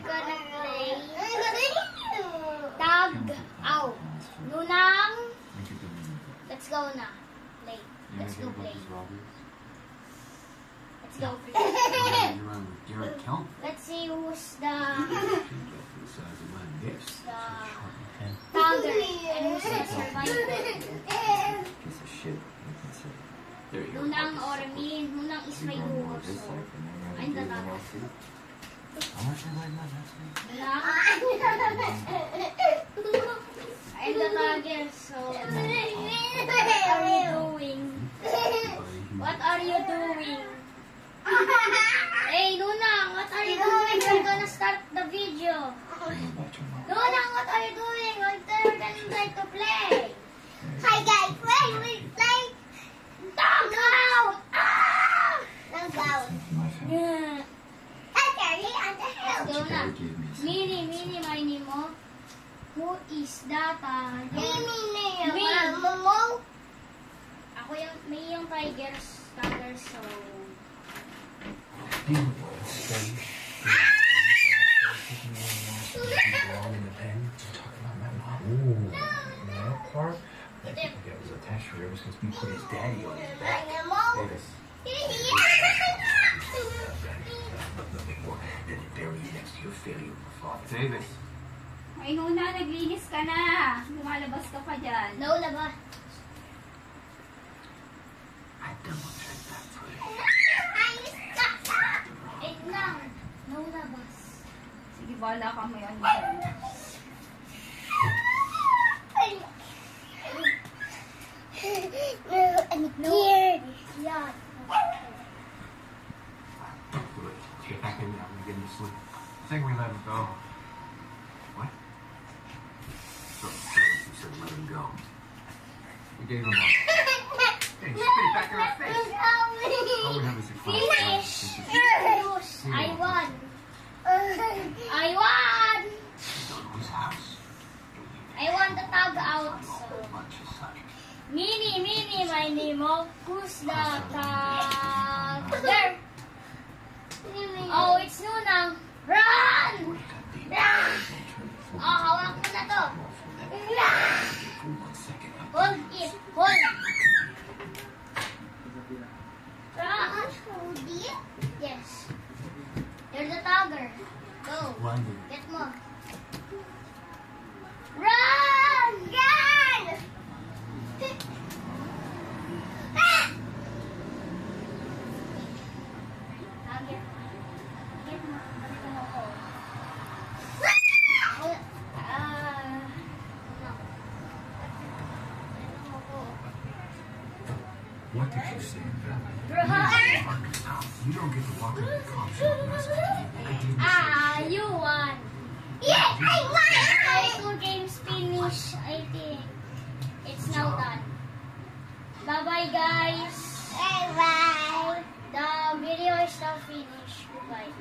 gonna play tag out. Nunang, let's go na. Play. Let's go play. Let's go play. Let's see who's the tagger and who's the survivor. Nunang or me. Nunang is my duo, so I'm the tagger. I'm the tagger, so what are you doing? What are you doing? Hey, Nunang, what are you doing? We're gonna start the video. Nunang, what are you doing? We're gonna to play. Hi guys, we play tag out. Tag out. Yeah. Let's go na. Mini, mini mo. Who is that? Me. Ako yung, may yung tiger's tagger, so... Davis. Ay, Nuna, naglinis ka na. Lumalabas ka pa dyan. No, labas. I double checked that for you. Wait lang. No, labas. Sige, bala ka mo yan dyan. No. Yeah. Get back in there. I'm gonna get him to sleep. I think we let him go. What? So you said let him go. We gave him up. Hey, spit it back in our face. All we have is a Finish. I won. I won. Whose house? I want the tag out. So. Mini, my name of who's the tagger? Oh, it's Nunang. Run! Run! Oh, hawak mo na to. Hold it. Hold. Run! Hold it? Yes. You're the tagger. Go. Get mo. Run! Run! Tagger. Get mo. Balik mo ko. What did you say? Run! You don't get to walk in the cops. You won. Yeah, I won! 2 games finished, I think. It's now done. Bye-bye, guys. Bye-bye. The video is now finished. Goodbye.